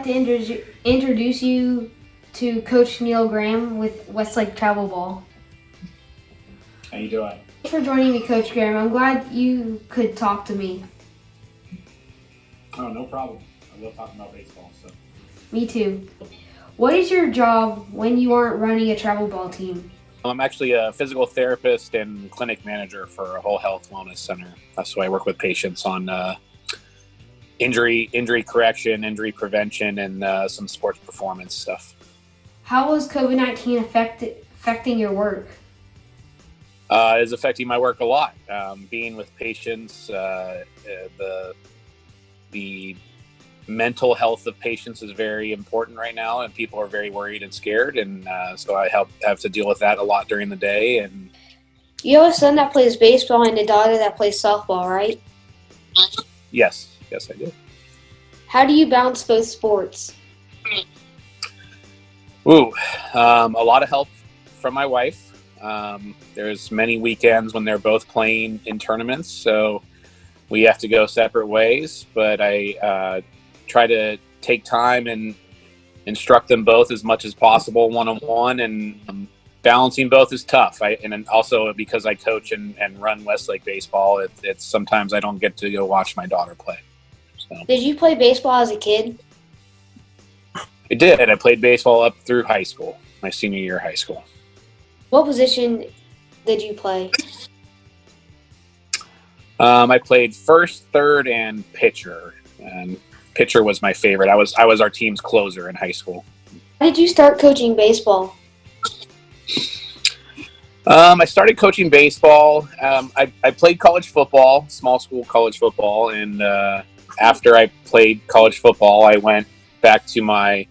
like to introduce you to Coach Neal Graham with Westlake Travel Ball. How you doing? Thanks for joining me, Coach Graham. I'm glad you could talk to me. Oh, no problem. I love talking about baseball. So. Me too. What is your job when you aren't running a travel ball team? I'm actually a physical therapist and clinic manager for a whole health wellness center. So I work with patients on injury correction, injury prevention, and some sports performance stuff. How was COVID-19 affecting your work? It is affecting my work a lot. Being with patients, the mental health of patients is very important right now, and people are very worried and scared, and so I have to deal with that a lot during the day. And you have a son that plays baseball and a daughter that plays softball, right? Yes, I do. How do you balance both sports? A lot of help from my wife. There's many weekends when they're both playing in tournaments, so we have to go separate ways, but I try to take time and instruct them both as much as possible one-on-one, and balancing both is tough. And also because I coach and run Westlake Baseball, it's sometimes I don't get to go watch my daughter play. So. Did you play baseball as a kid? I did. I played baseball up through high school, my senior year of high school. What position did you play? I played first, third, and pitcher. And pitcher was my favorite. I was our team's closer in high school. How did you start coaching baseball? I started coaching baseball. I played college football, small school college football, and after I played college football, I went back to my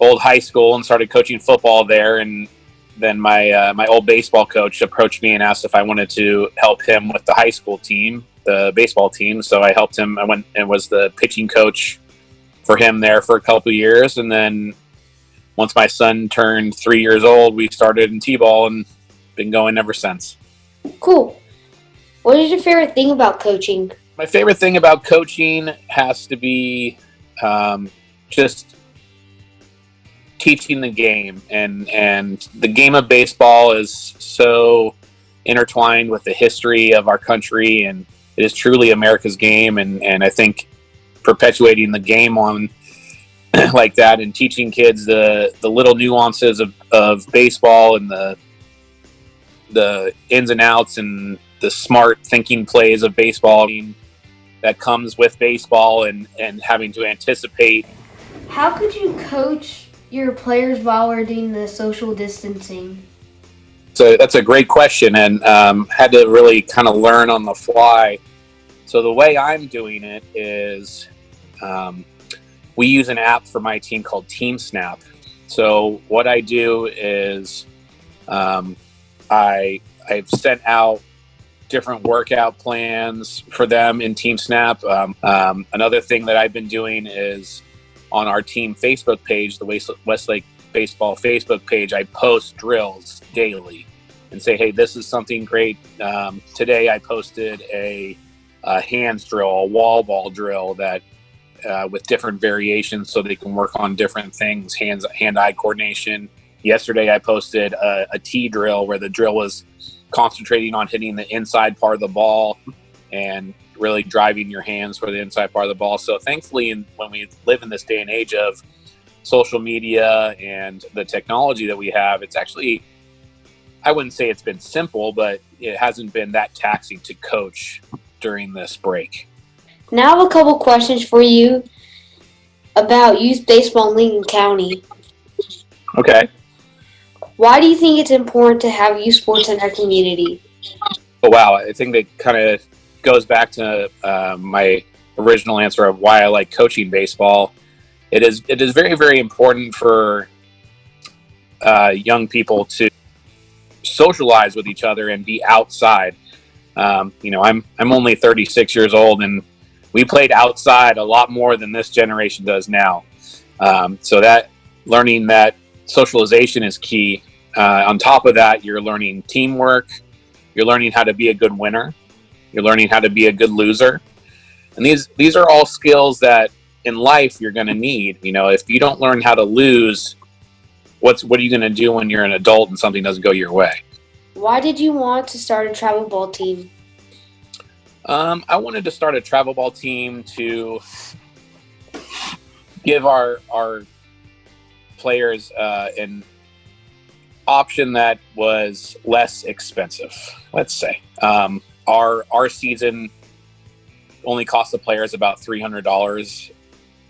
old high school and started coaching football there. And then my old baseball coach approached me and asked if I wanted to help him with the high school team, the baseball team. So I helped him. I went and was the pitching coach for him there for a couple of years. And then once my son turned 3 years old, we started in T-ball and been going ever since. Cool. What is your favorite thing about coaching? My favorite thing about coaching has to be just teaching the game, and the game of baseball is so intertwined with the history of our country, and it is truly America's game, and I think perpetuating the game on like that and teaching kids the little nuances of baseball and the ins and outs and the smart thinking plays of baseball that comes with baseball, and having to anticipate. How could you coach your players while we're doing the social distancing? So that's a great question, and had to really kind of learn on the fly. So the way I'm doing it is we use an app for my team called Team Snap. So what I do is I've sent out different workout plans for them in Team Snap. Another thing that I've been doing is on our team Facebook page, the Westlake Baseball Facebook page, I post drills daily and say, hey, this is something great. Today I posted a hands drill, a wall ball drill that with different variations so they can work on different things, hand-eye coordination. Yesterday I posted a tee drill where the drill was concentrating on hitting the inside part of the ball and really driving your hands for the inside part of the ball. So thankfully, when we live in this day and age of social media and the technology that we have, it's actually, I wouldn't say it's been simple, but it hasn't been that taxing to coach during this break. Now I have a couple questions for you about youth baseball in Lincoln County. Okay. Why do you think it's important to have youth sports in our community? Oh, wow. I think that kind of goes back to my original answer of why I like coaching baseball. It is very, very important for young people to socialize with each other and be outside. I'm only 36 years old, and we played outside a lot more than this generation does now. So that learning that socialization is key. On top of that, you're learning teamwork. You're learning how to be a good winner. You're learning how to be a good loser. And these are all skills that in life you're going to need. If you don't learn how to lose, what are you going to do when you're an adult and something doesn't go your way? Why did you want to start a travel ball team? I wanted to start a travel ball team to give our players an option that was less expensive, let's say. Our season only cost the players about $300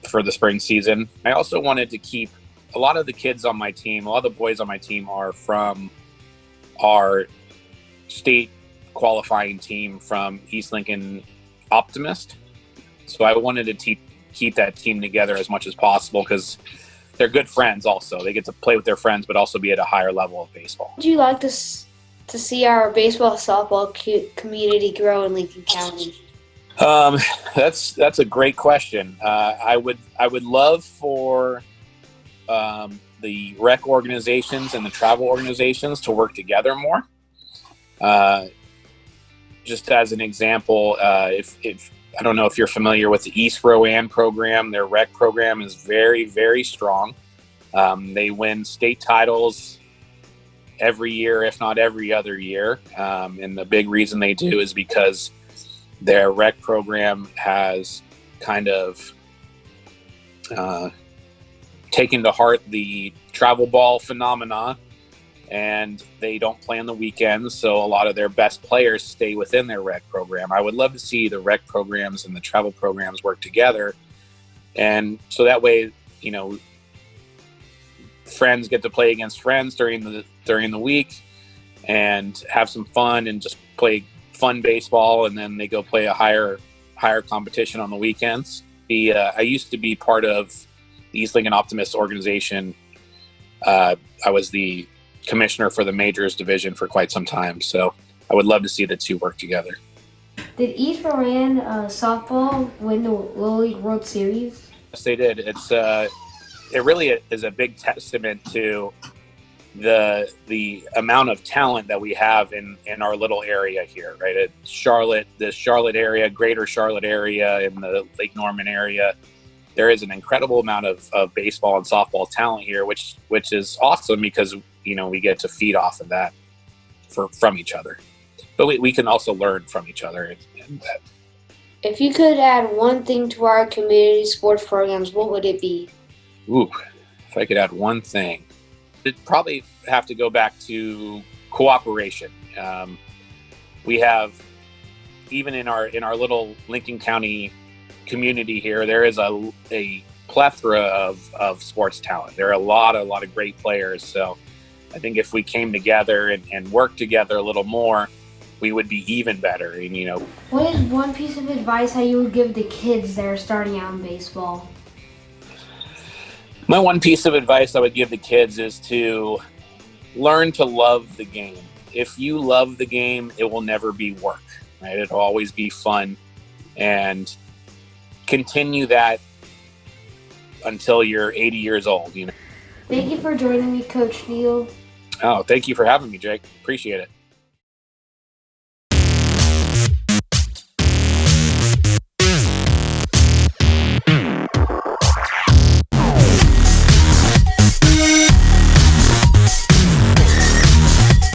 for the spring season. I also wanted to keep a lot of the kids on my team, a lot of the boys on my team are from our state qualifying team from East Lincoln Optimist. So I wanted to keep that team together as much as possible because they're good friends also. They get to play with their friends, but also be at a higher level of baseball. Would you like to see our baseball softball community grow in Lincoln County? That's a great question. I would love for the rec organizations and the travel organizations to work together more. Just as an example, if I don't know if you're familiar with the East Rowan program, their rec program is very, very strong. They win state titles every year, if not every other year. And the big reason they do is because their rec program has kind of taken to heart the travel ball phenomena, and they don't play on the weekends, so a lot of their best players stay within their rec program. I would love to see the rec programs and the travel programs work together, and so that way, friends get to play against friends during the week and have some fun and just play fun baseball, and then they go play a higher competition on the weekends. I used to be part of the East Lincoln Optimist organization. I was the commissioner for the majors division for quite some time, so I would love to see the two work together. Did East Rowan softball win the Little League World Series? Yes, they did. It really is a big testament to the amount of talent that we have in our little area here, right? At Charlotte, the Charlotte area, greater Charlotte area, in the Lake Norman area, there is an incredible amount of baseball and softball talent here, which is awesome because we get to feed off of that from each other, but we can also learn from each other. If you could add one thing to our community sports programs, what would it be? Ooh, if I could add one thing, it'd probably have to go back to cooperation. We have, even in our little Lincoln County community here, there is a plethora of sports talent. There are a lot of great players. So I think if we came together and worked together a little more, we would be even better. And what is one piece of advice that you would give the kids that are starting out in baseball? My one piece of advice I would give the kids is to learn to love the game. If you love the game, it will never be work, right? It'll always be fun, and continue that until you're 80 years old. Thank you for joining me, Coach Neal. Oh, thank you for having me, Jake. Appreciate it.